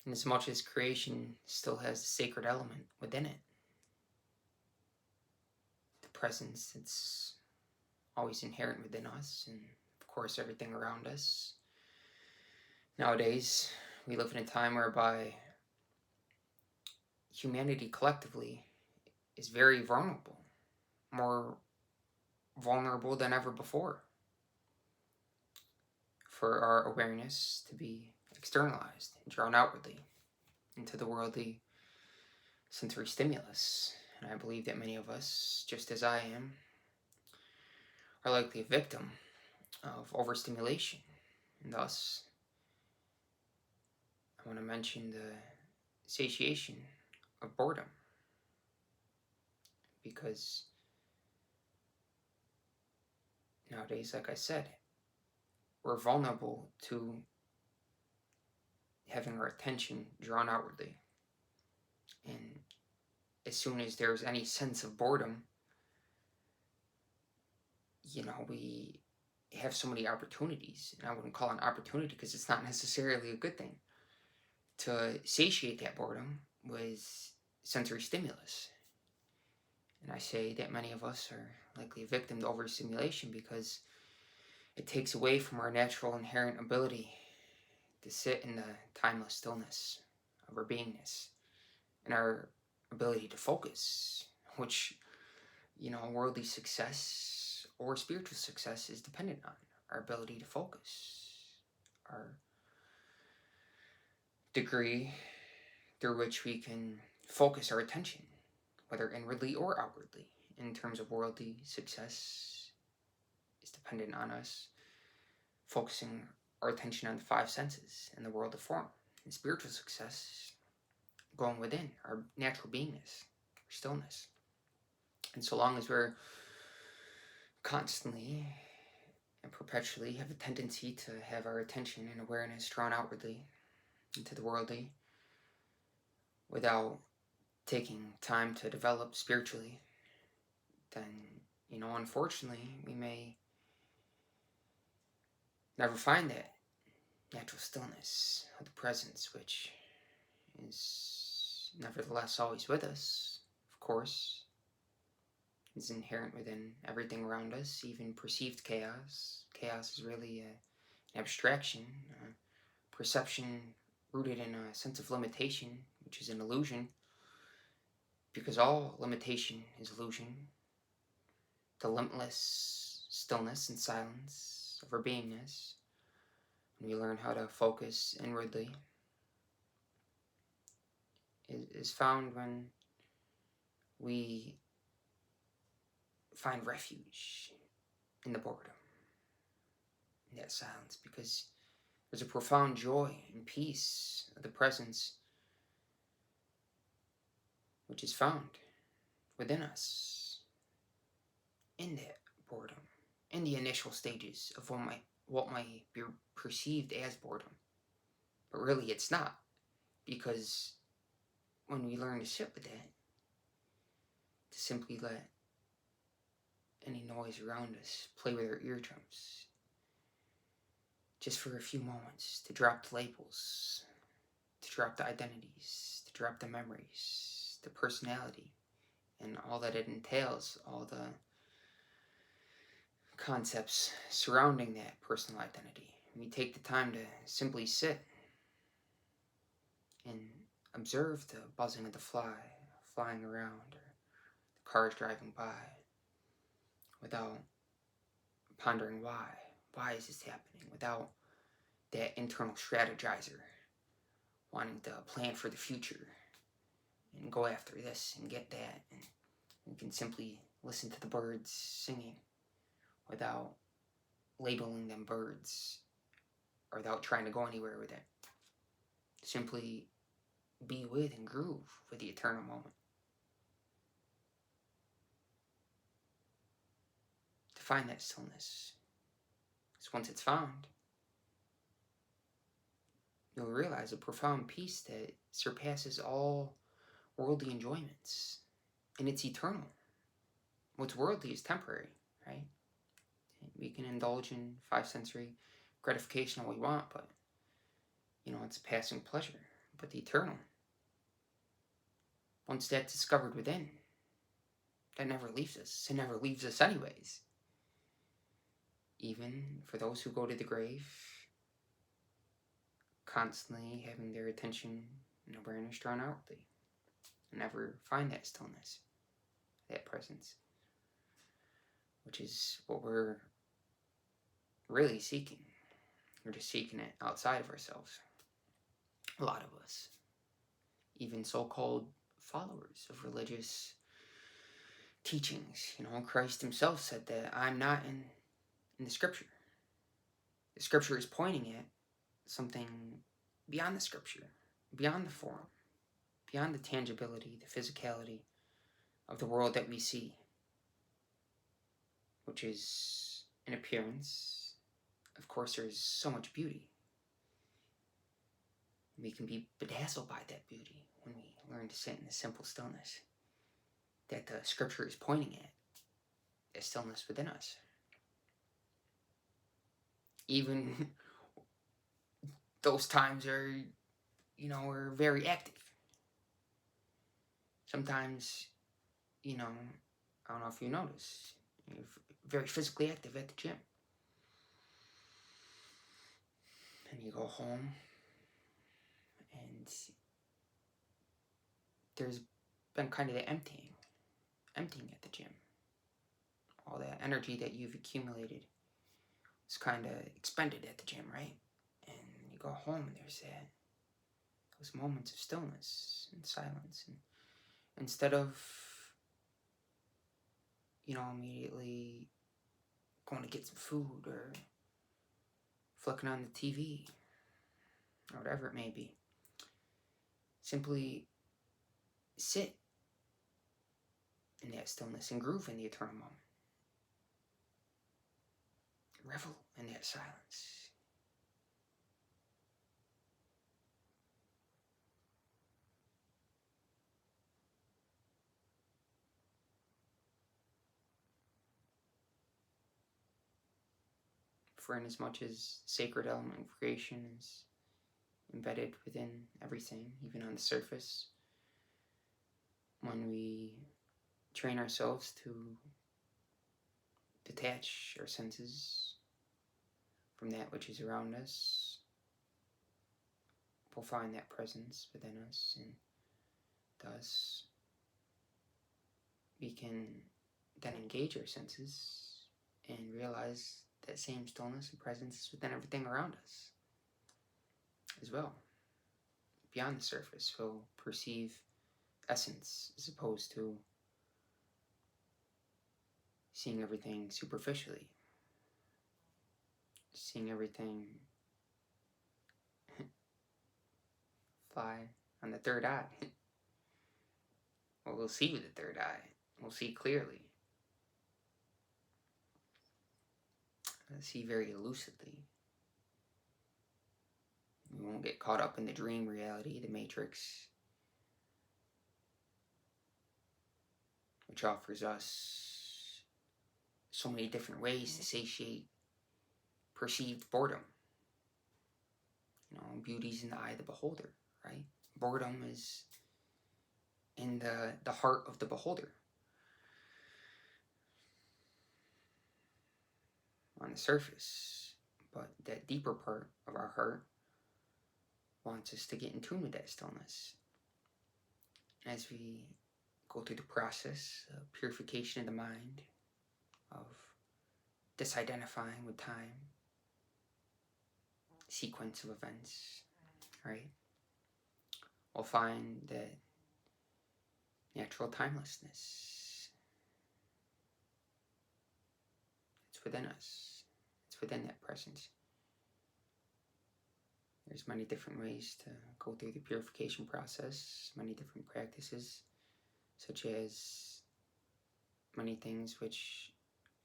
And as much as creation still has a sacred element within it, the presence, it's always inherent within us, and of course everything around us. Nowadays, we live in a time whereby humanity collectively is very vulnerable, more vulnerable than ever before, for our awareness to be externalized and drawn outwardly into the worldly sensory stimulus. And I believe that many of us, just as I am, are likely a victim of overstimulation. And thus, I want to mention the satiation of boredom, because nowadays, like I said, we're vulnerable to having our attention drawn outwardly. And as soon as there's any sense of boredom, we have so many opportunities, and I wouldn't call it an opportunity because it's not necessarily a good thing, to satiate that boredom with sensory stimulus. And I say that many of us are likely a victim to overstimulation because it takes away from our natural inherent ability to sit in the timeless stillness of our beingness and our ability to focus, which, worldly success or spiritual success is dependent on our ability to focus, our degree through which we can focus our attention, whether inwardly or outwardly. In terms of worldly success, is dependent on us focusing our attention on the five senses in the world of form. And spiritual success, going within our natural beingness, our stillness. And so long as we're constantly and perpetually have a tendency to have our attention and awareness drawn outwardly into the worldly without taking time to develop spiritually, then, unfortunately, we may never find that natural stillness of the presence, which is nevertheless always with us, of course, is inherent within everything around us, even perceived chaos. Chaos is really an abstraction, a perception rooted in a sense of limitation, which is an illusion, because all limitation is illusion. The limitless stillness and silence of our beingness, when we learn how to focus inwardly, is found when we find refuge in the boredom, in that silence, because there's a profound joy and peace of the presence which is found within us in that boredom, in the initial stages of what might be perceived as boredom. But really it's not, because when we learn to sit with that, to simply let any noise around us play with our eardrums, just for a few moments, to drop the labels, to drop the identities, to drop the memories, the personality, and all that it entails, all the concepts surrounding that personal identity. We take the time to simply sit and observe the buzzing of the fly flying around, or the cars driving by, without pondering why. Why is this happening? Without that internal strategizer wanting to plan for the future and go after this and get that. And we can simply listen to the birds singing without labeling them birds or without trying to go anywhere with it. Simply be with and groove with the eternal moment. To find that stillness. Because once it's found, you'll realize a profound peace that surpasses all worldly enjoyments. And it's eternal. What's worldly is temporary, right? We can indulge in five sensory gratification all we want, but it's a passing pleasure. but the eternal. Once that's discovered within, that never leaves us. It never leaves us anyways. Even for those who go to the grave, constantly having their attention and awareness drawn outwardly, never find that stillness, that presence, which is what we're really seeking. We're just seeking it outside of ourselves. A lot of us, even so-called followers of religious teachings, Christ himself said that I'm not in the scripture. The scripture is pointing at something beyond the scripture, beyond the form, beyond the tangibility, the physicality of the world that we see, which is an appearance. Of course, there's so much beauty. We can be bedazzled by that beauty when we learn to sit in the simple stillness that the scripture is pointing at, the stillness within us. Even those times are, are very active. Sometimes, I don't know if you notice, you're very physically active at the gym. And you go home, and there's been kind of the emptying at the gym. All that energy that you've accumulated is kind of expended at the gym, right? And you go home, and there's those moments of stillness and silence. And instead of, immediately going to get some food or flicking on the TV or whatever it may be, simply sit in that stillness and groove in the eternal moment. Revel in that silence. For inasmuch as sacred element of creation is embedded within everything, even on the surface, when we train ourselves to detach our senses from that which is around us, we'll find that presence within us, and thus we can then engage our senses and realize that same stillness and presence is within everything around us as well. Beyond the surface, we'll perceive essence as opposed to seeing everything superficially, seeing everything fly on the third eye. Well, we'll see with the third eye. We'll see clearly. We'll see very lucidly. We won't get caught up in the dream reality, the matrix, which offers us so many different ways to satiate perceived boredom. Beauty's in the eye of the beholder, right? Boredom is in the heart of the beholder. On the surface, but that deeper part of our heart wants us to get in tune with that stillness. As we go through the process of purification of the mind, of disidentifying with time, sequence of events, right? We'll find that natural timelessness, it's within us. It's within that presence. There's many different ways to go through the purification process, many different practices, such as many things which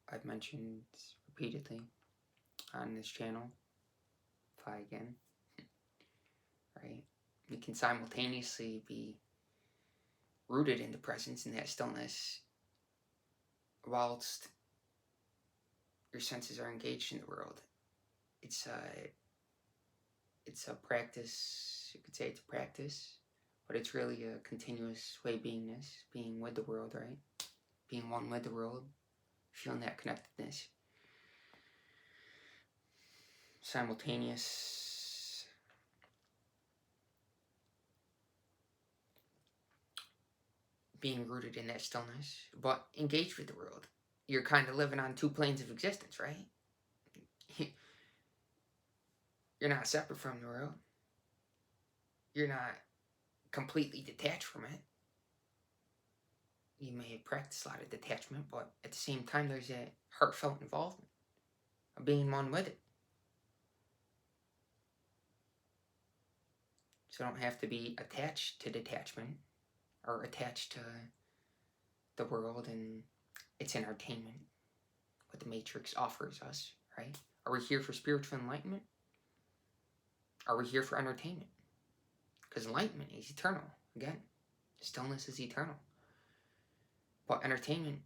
I've mentioned repeatedly on this channel. Try again, right? You can simultaneously be rooted in the presence in that stillness whilst your senses are engaged in the world. It's a practice You could say it's a practice, but it's really a continuous way of beingness, being with the world, right? Being one with the world, feeling that connectedness. Simultaneous being rooted in that stillness, but engaged with the world. You're kind of living on two planes of existence, right? You're not separate from the world. You're not completely detached from it. You may practice a lot of detachment, but at the same time, there's that heartfelt involvement of being one with it. So don't have to be attached to detachment or attached to the world and its entertainment, what the Matrix offers us, right? Are we here for spiritual enlightenment? Are we here for entertainment? Because enlightenment is eternal. Again, stillness is eternal. But entertainment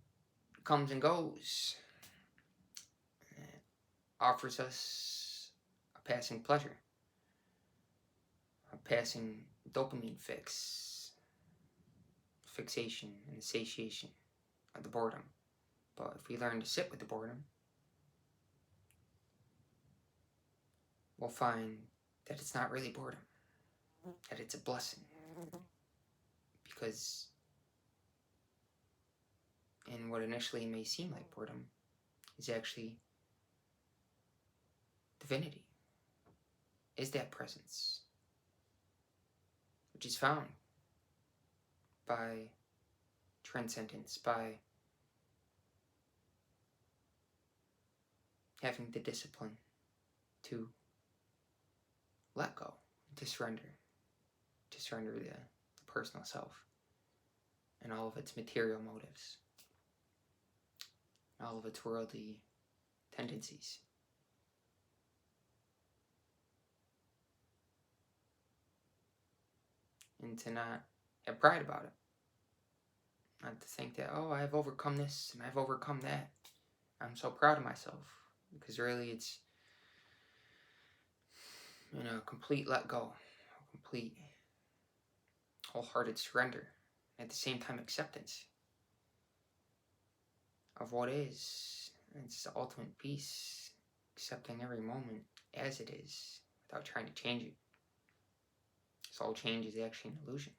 comes and goes. It offers us a passing pleasure, a passing dopamine fixation and the satiation of the boredom. But if we learn to sit with the boredom, we'll find that it's not really boredom, that it's a blessing. Because in what initially may seem like boredom is actually divinity, is that presence, which is found by transcendence, by having the discipline to let go, to surrender the personal self and all of its material motives, all of its worldly tendencies. And to not have pride about it. Not to think that, oh, I've overcome this and I've overcome that. I'm so proud of myself. Because really it's, complete let go, complete wholehearted surrender, at the same time acceptance of what is. It's the ultimate peace, accepting every moment as it is without trying to change it. Because all change is actually an illusion.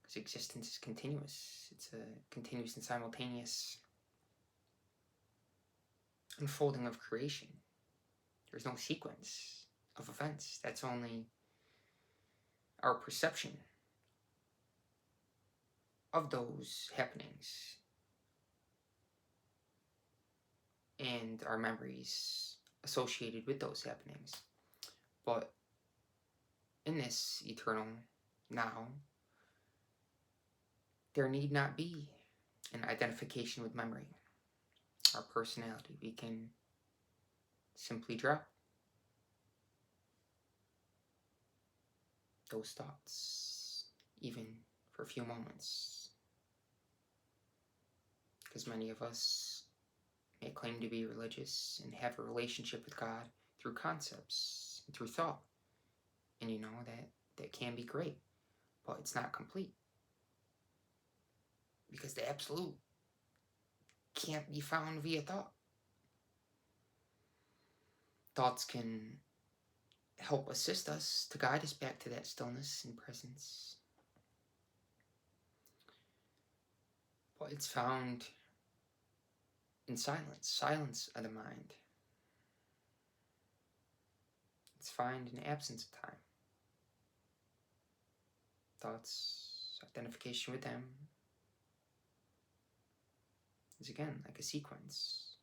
Because existence is continuous. It's a continuous and simultaneous unfolding of creation. There's no sequence of events. That's only our perception of those happenings and our memories associated with those happenings. But in this eternal now, there need not be an identification with memory, our personality. We can simply drop those thoughts, even for a few moments. Because many of us may claim to be religious and have a relationship with God through concepts and through thought. And that can be great, but it's not complete. Because the absolute can't be found via thought. Thoughts can help assist us to guide us back to that stillness and presence. But it's found in silence of the mind. It's found in absence of time. Thoughts, identification with them, is again like a sequence.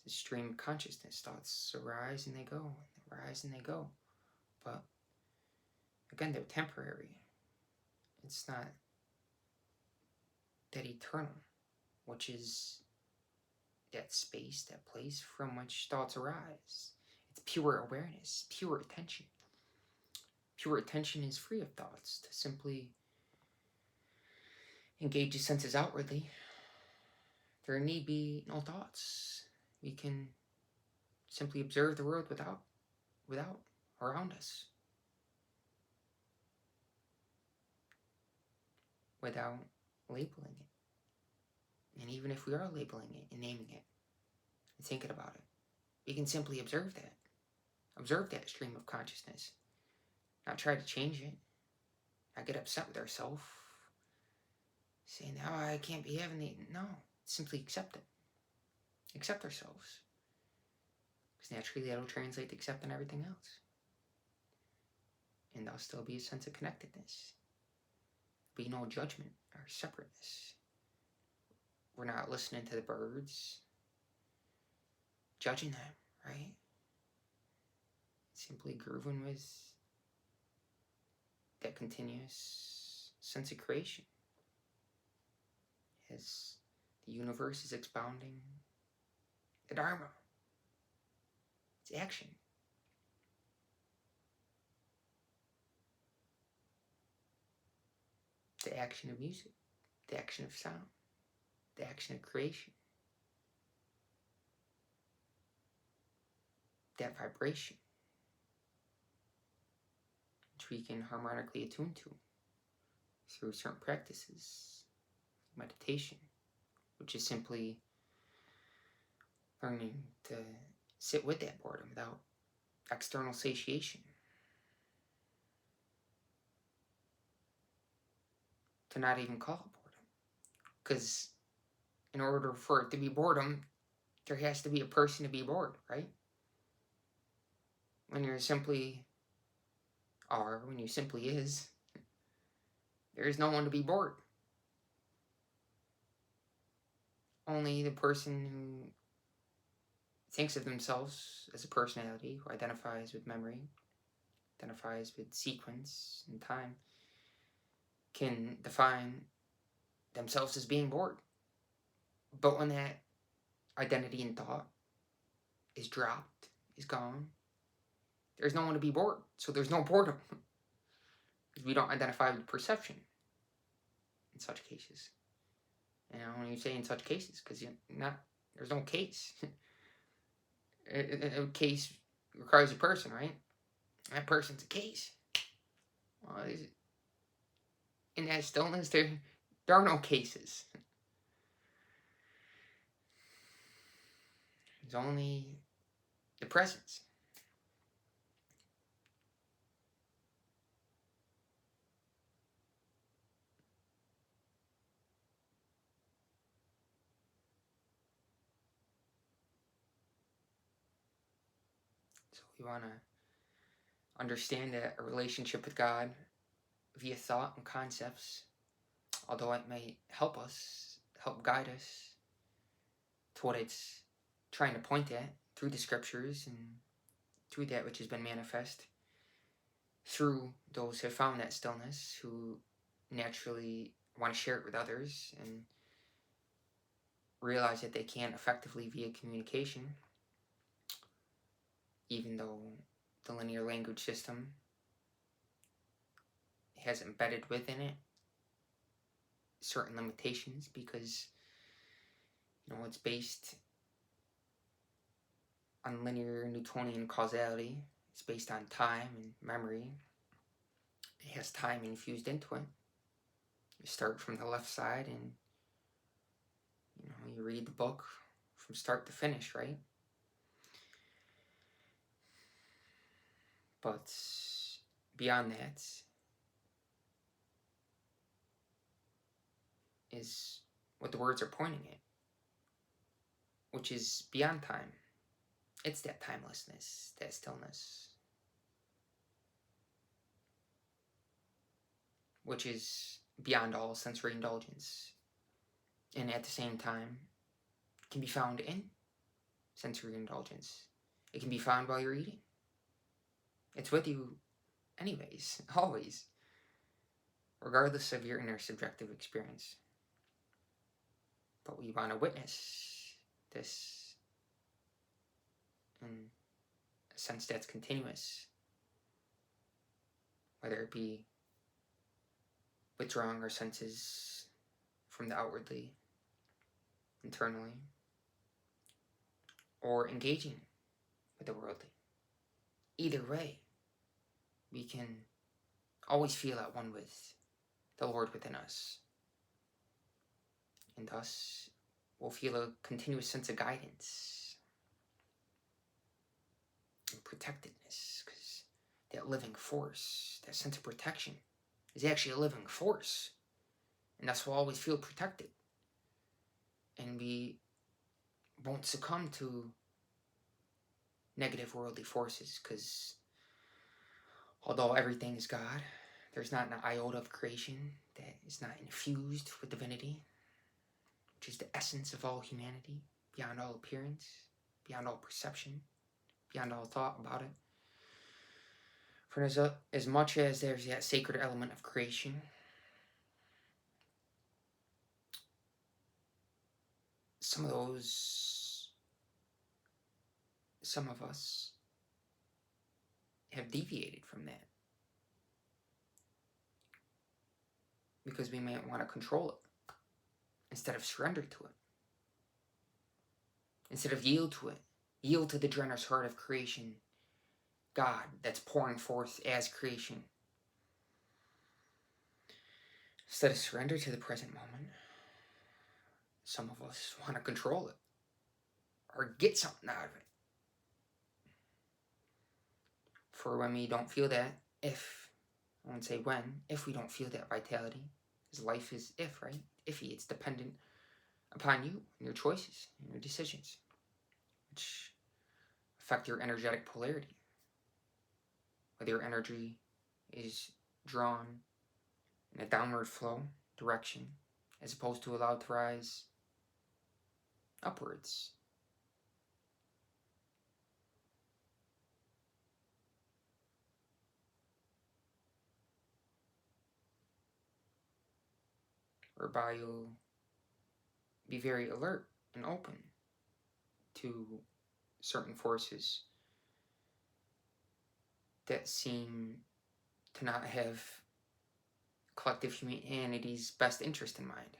It's a stream of consciousness. Thoughts arise and they go, and they rise and they go. But again, they're temporary. It's not that eternal, which is that space, that place from which thoughts arise. It's pure awareness, pure attention. Pure attention is free of thoughts, to simply engage the senses outwardly. There need be no thoughts. We can simply observe the world without, around us. without labeling it. And even if we are labeling it and naming it and thinking about it, we can simply observe that. Observe that stream of consciousness. Not try to change it. Not get upset with ourselves. Saying, oh, I can't be having the... No, simply accept it. Accept ourselves. Because naturally that'll translate to accepting everything else. And there'll still be a sense of connectedness. Be no judgment or separateness. We're not listening to the birds, judging them, right? Simply grooving with that continuous sense of creation. As the universe is expounding the Dharma. It's action. The action of music, the action of sound, the action of creation. That vibration, which we can harmonically attune to through certain practices, meditation, which is simply learning to sit with that boredom without external satiation. To not even call it boredom. Because in order for it to be boredom, there has to be a person to be bored, right? When you're simply are, when you simply is, there is no one to be bored. Only the person who thinks of themselves as a personality, who identifies with memory, identifies with sequence and time, can define themselves as being bored. But when that identity and thought is dropped, is gone, there's no one to be bored. So there's no boredom. Because we don't identify with perception in such cases. You know, when you say in such cases, because there's no case. A case requires a person, right? That person's a case. Well, in that stillness, there are no cases. There's only the presence. So we want to understand that a relationship with God via thought and concepts, although it may help us, help guide us to what it's trying to point at through the scriptures and through that which has been manifest through those who have found that stillness, who naturally want to share it with others and realize that they can't effectively via communication, even though the linear language system has embedded within it certain limitations, because it's based on linear Newtonian causality. It's based on time and memory. It has time infused into it. You start from the left side and you read the book from start to finish, right? But beyond that is what the words are pointing at, which is beyond time. It's that timelessness, that stillness, which is beyond all sensory indulgence, and at the same time can be found in sensory indulgence. It can be found while you're eating. It's with you anyways, always, regardless of your inner subjective experience. But we want to witness this in a sense that's continuous, whether it be withdrawing our senses from the outwardly, internally, or engaging with the worldly. Either way, we can always feel at one with the Lord within us, And thus, we'll feel a continuous sense of guidance and protectedness, because that living force, that sense of protection, is actually a living force. And thus, we'll always feel protected. And we won't succumb to negative worldly forces, because although everything is God, there's not an iota of creation that is not infused with divinity, which is the essence of all humanity, beyond all appearance, beyond all perception, beyond all thought about it. For as much as there's that sacred element of creation, some of us have deviated from that because we might want to control it instead of surrender to it, instead of yield to it, yield to the generous heart of creation, God that's pouring forth as creation. Instead of surrender to the present moment, some of us want to control it or get something out of it. For when we don't feel that, I won't say when, if we don't feel that vitality, because life is if, right? Iffy, it's dependent upon you and your choices and your decisions, which affect your energetic polarity. Whether your energy is drawn in a downward flow direction as opposed to allowed to rise upwards. Whereby you'll be very alert and open to certain forces that seem to not have collective humanity's best interest in mind.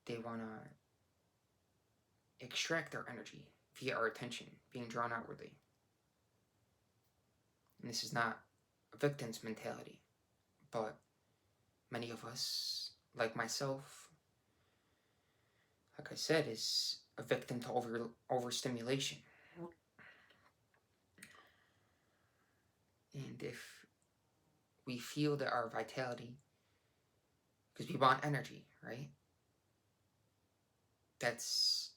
They want to extract our energy via our attention being drawn outwardly. And this is not a victim's mentality, but many of us, like myself, like I said, is a victim to overstimulation. And if we feel that our vitality, because we want energy, right? That's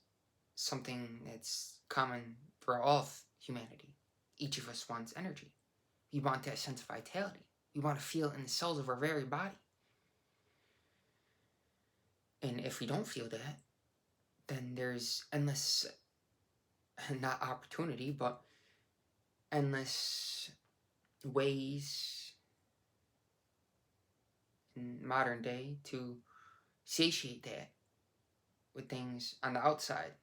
something that's common for all of humanity. Each of us wants energy. We want that sense of vitality. We want to feel in the cells of our very body. And if we don't feel that, then there's endless, not opportunity, but endless ways in modern day to satiate that with things on the outside,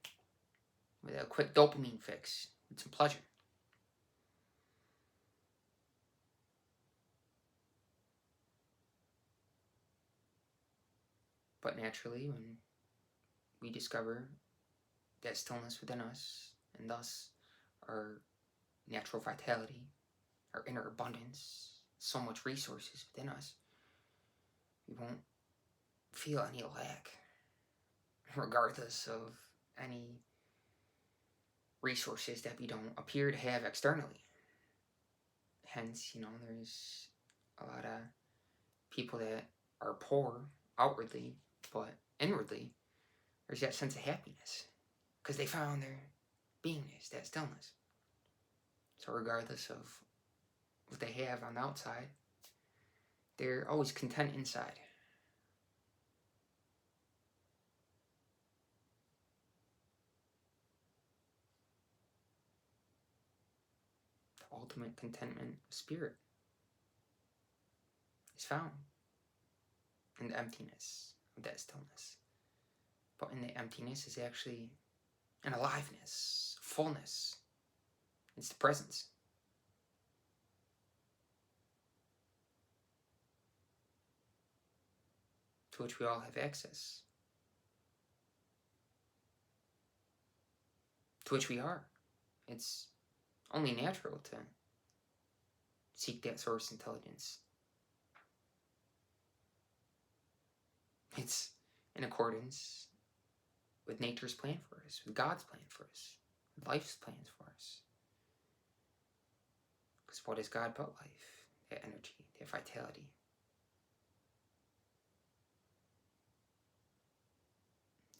with a quick dopamine fix, with some pleasure. But naturally, when we discover that stillness within us, and thus our natural vitality, our inner abundance, so much resources within us, we won't feel any lack, regardless of any resources that we don't appear to have externally. Hence, there's a lot of people that are poor outwardly, but inwardly, there's that sense of happiness because they found their beingness, that stillness. So regardless of what they have on the outside, they're always content inside. The ultimate contentment of spirit is found in the emptiness of that stillness. But in the emptiness is actually an aliveness, fullness. It's the presence. To which we all have access. To which we are. It's only natural to seek that source intelligence. It's in accordance with nature's plan for us, with God's plan for us, with life's plans for us. Because what is God but life? That energy, that vitality.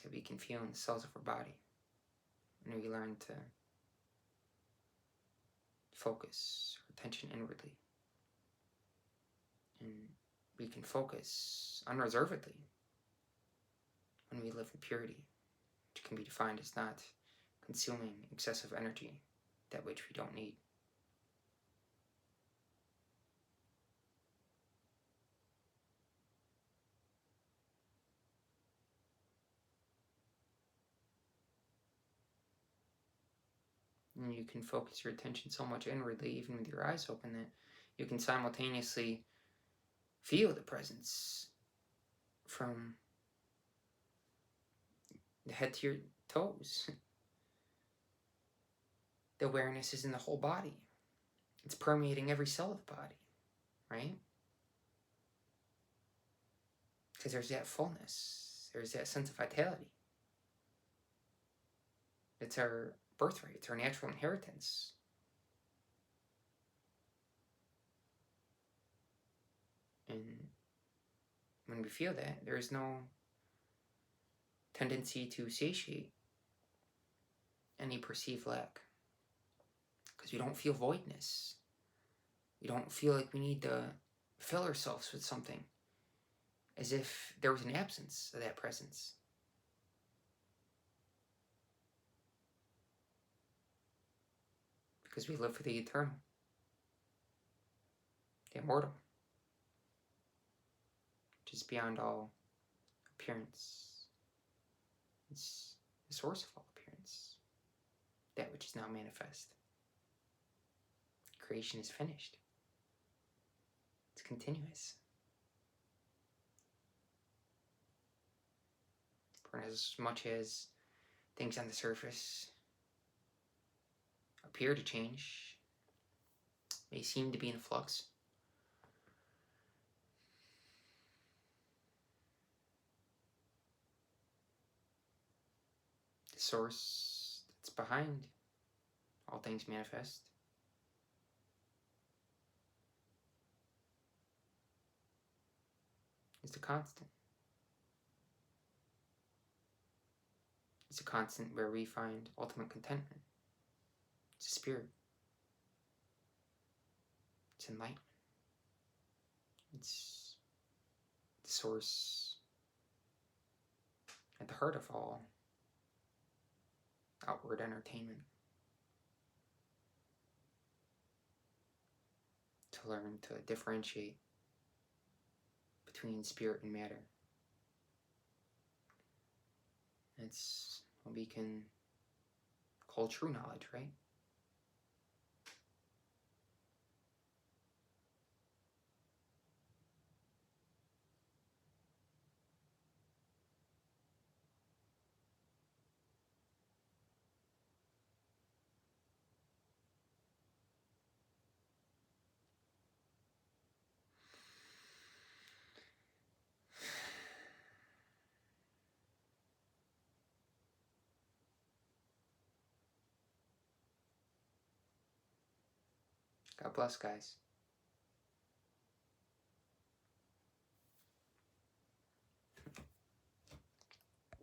That we can feel in the cells of our body. And we learn to focus our attention inwardly. And we can focus unreservedly when we live in purity, which can be defined as not consuming excessive energy, that which we don't need. And you can focus your attention so much inwardly, even with your eyes open, that you can simultaneously feel the presence from the head to your toes. The awareness is in the whole body. It's permeating every cell of the body, right? Because there's that fullness. There's that sense of vitality. It's our birthright. It's our natural inheritance. And when we feel that, there is no tendency to satiate any perceived lack. Because we don't feel voidness. We don't feel like we need to fill ourselves with something, as if there was an absence of that presence. Because we live for the eternal, the immortal, which is beyond all appearance. It's the source of all appearance, that which is now manifest. Creation is finished. It's continuous. For as much as things on the surface appear to change, may seem to be in flux, the source that's behind all things manifest is the constant. It's a constant where we find ultimate contentment. It's a spirit. It's enlightenment. It's the source at the heart of all outward entertainment. To learn to differentiate between spirit and matter. It's what we can call true knowledge, right? God bless, guys.